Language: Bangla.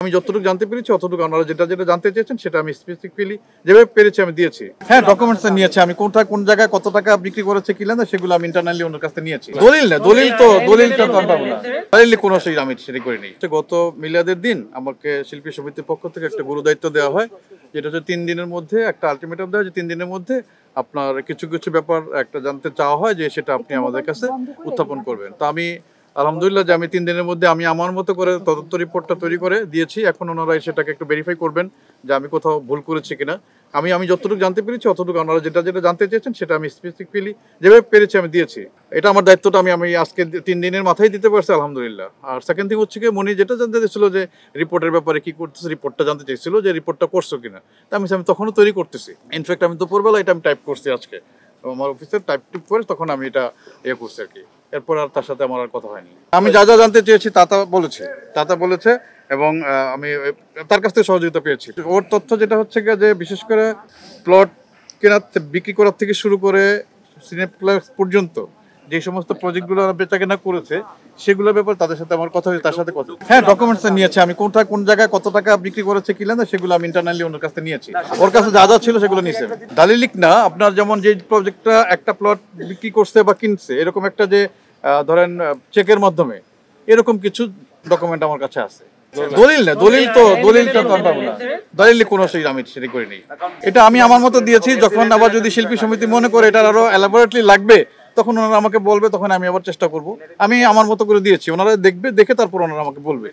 আমি যতটুকু জানতে পেরেছি অতটুকু আপনারা যেটা যেটা জানতে চেয়েছেন সেটা আমি স্পেসিফিক্যালি যেভাবে পেরেছি আমি দিয়েছি। হ্যাঁ, ডকুমেন্টস নিয়েছি আমি, কোন জায়গায় কত টাকা বিক্রি করেছে কি না সেগুলো আমি ইন্টারনালি ওনার কাছে নিয়েছি। দলিলটা তো আমি পাবো না, দলিল কোনো সেই আমি সেটা করিনি। গত মিলাদের দিন আমাকে শিল্পী সমিতির পক্ষ থেকে একটা গুরু দায়িত্ব দেওয়া হয়, যেটা হচ্ছে 3 দিনের মধ্যে একটা আলটিমেটাম দেওয়া হয় যে 3 দিনের মধ্যে আপনার কিছু কিছু ব্যাপার একটা জানতে চাওয়া হয় যে সেটা আপনি আমাদের কাছে উত্থাপন করবেন। তো আমি আলহামদুলিল্লাহ যে আমি 3 দিনের মধ্যে আমি আমার মতো করে তদন্ত রিপোর্টটা তৈরি করে দিয়েছি। এখন ওনারা সেটাকে একটু ভেরিফাই করবেন যে আমি কোথাও ভুল করেছি কিনা। আমি যতটুকু জানতে পেরেছি অতটুকু আপনারা যেটা যেটা জানতে চেয়েছেন সেটা আমি স্পেসিফিক্যালি যেভাবে পেরেছি আমি দিয়েছি। এটা আমার দায়িত্বটা আমি আজকে 3 দিনের মাথায় দিতে পারছি আলহামদুলিল্লাহ। আর সেকেন্ড থিং হচ্ছে কি, মনি যেটা জানতে চাইছিল যে রিপোর্টের ব্যাপারে কি করতেছে, রিপোর্টটা জানতে চাইছিল যে রিপোর্টটা করছো কিনা। তা আমি তখনও তৈরি করতেছি। ইনফ্যাক্ট আমি দুপুরবেলা এটা আমি টাইপ করছি আজকে আমার অফিসে, টাইপ করে তখন আমি এটা করছি আর কি। এরপর আর তার সাথে আমার আর কথা হয়নি। আমি যা যা জানতে চেয়েছি তা বলেছে এবং আমি তার কাছ থেকে সহযোগিতা পেয়েছি। ওর তথ্য যেটা হচ্ছে যে বিশেষ করে প্লট কেনার বিক্রি করার থেকে শুরু করে সিনেপ্লেক্স পর্যন্ত যে সমস্ত প্রজেক্টগুলো বেচা কেনা করেছে সেগুলোর ব্যাপারে তাদের সাথে আমার কথা হয়েছে, তার সাথে কথা। হ্যাঁ, ডকুমেন্টস নিয়েছি আমি, কোন জায়গায় কত টাকা বিক্রি করেছে কি না সেগুলো আমি ইন্টারনালি ওনার কাছে নিয়েছি। ওর কাছে যা যা ছিল সেগুলো নিয়েছে। দালিলিক না, আপনার যেমন যে প্রজেক্টটা একটা প্লট বিক্রি করছে বা কিনছে এরকম একটা যে ধরেন চেকের মাধ্যমে এরকম কিছু ডকুমেন্ট আমার কাছে আছে। দলিলটা তো আমি পাবো না, দলিল কোনো সেই আমি সেটা করিনি। এটা আমি আমার মতো দিয়েছি। যখন আবার যদি শিল্পী সমিতি মনে করে এটা আরো এলাবোরেটলি লাগবে তখন ওনারা আমাকে বলবে, তখন আমি আবার চেষ্টা করব। আমি আমার মতো করে দিয়েছি, ওনারা দেখবে, দেখে তারপর ওনারা আমাকে বলবে।